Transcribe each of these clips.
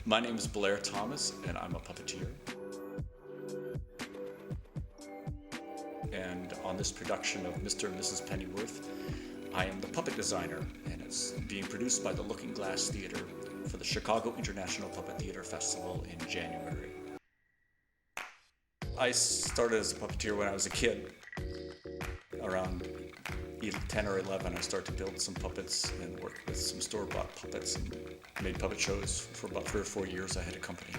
My name is Blair Thomas, and I'm a puppeteer. And on this production of Mr. and Mrs. Pennyworth, I am the puppet designer, and it's being produced by the Looking Glass Theater for the Chicago International Puppet Theater Festival in January. I started as a puppeteer when I was a kid. Around 10 or 11, I started to build some puppets and worked with some store-bought puppets and made puppet shows for about 3 or 4 years. I had a company.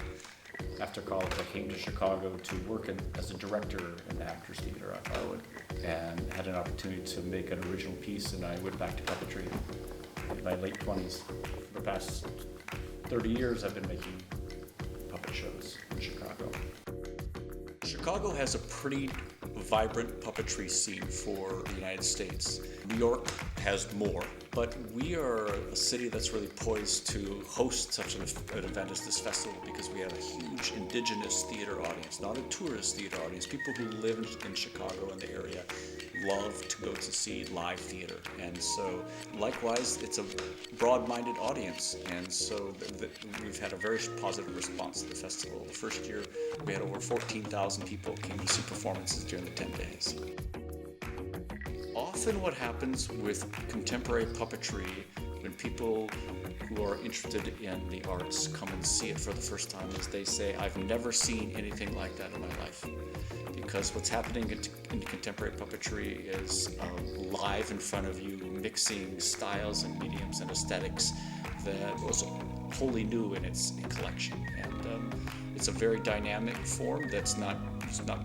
After college, I came to Chicago to work as a director in the Actors Theater at Harwood, and had an opportunity to make an original piece, and I went back to puppetry in my late 20s. For the past 30 years, I've been making puppet shows in Chicago. Chicago has a pretty vibrant puppetry scene for the United States. New York has more, but we are a city that's really poised to host such an event as this festival because we have a huge indigenous theater audience, not a tourist theater audience. People who live in Chicago and the area love to go to see live theater, and so likewise it's a broad-minded audience, and so we've had a very positive response to the festival. The first year we had over 14,000 people came to see performances during the 10 days. Often what happens with contemporary puppetry when people who are interested in the arts come and see it for the first time is they say, I've never seen anything like that in my life. Because what's happening in contemporary puppetry is live in front of you, mixing styles and mediums and aesthetics that was wholly new in its collection. And it's a very dynamic form that's not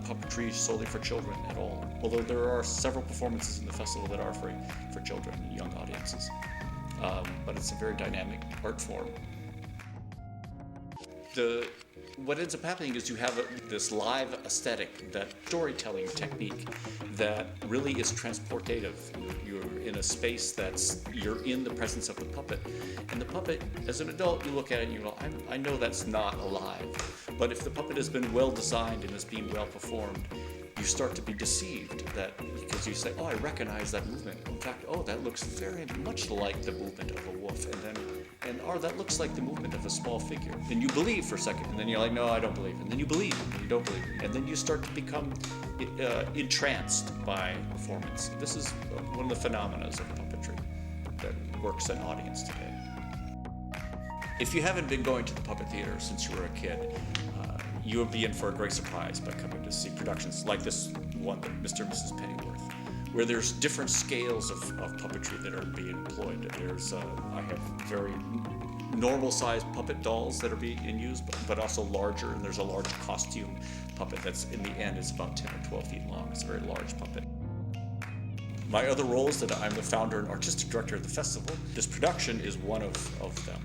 puppetry solely for children at all. Although there are several performances in the festival that are for children and young audiences. But it's a very dynamic art form. What ends up happening is you have this live aesthetic, that storytelling technique that really is transportative. You're in a space you're in the presence of the puppet. And the puppet, as an adult, you look at it and you go, I know that's not alive. But if the puppet has been well designed and is being well performed, you start to be deceived because you say, oh, I recognize that movement. In fact, oh, that looks very much like the movement of a wolf. Oh, that looks like the movement of a small figure. And you believe for a second, and then you're like, no, I don't believe. And then you believe, and you don't believe. And then you start to become entranced by performance. This is one of the phenomena of puppetry that works an audience today. If you haven't been going to the puppet theater since you were a kid, you will be in for a great surprise by coming to see productions like this one, Mr. and Mrs. Pennyworth, where there's different scales of puppetry that are being employed. I have very normal-sized puppet dolls that are being used, but also larger, and there's a large costume puppet that's, in the end, is about 10 or 12 feet long. It's a very large puppet. My other role is that I'm the founder and artistic director of the festival. This production is one of them.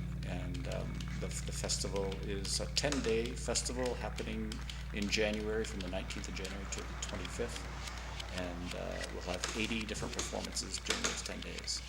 The festival is a 10-day festival happening in January, from the 19th of January to the 25th. And we'll have 80 different performances during those 10 days.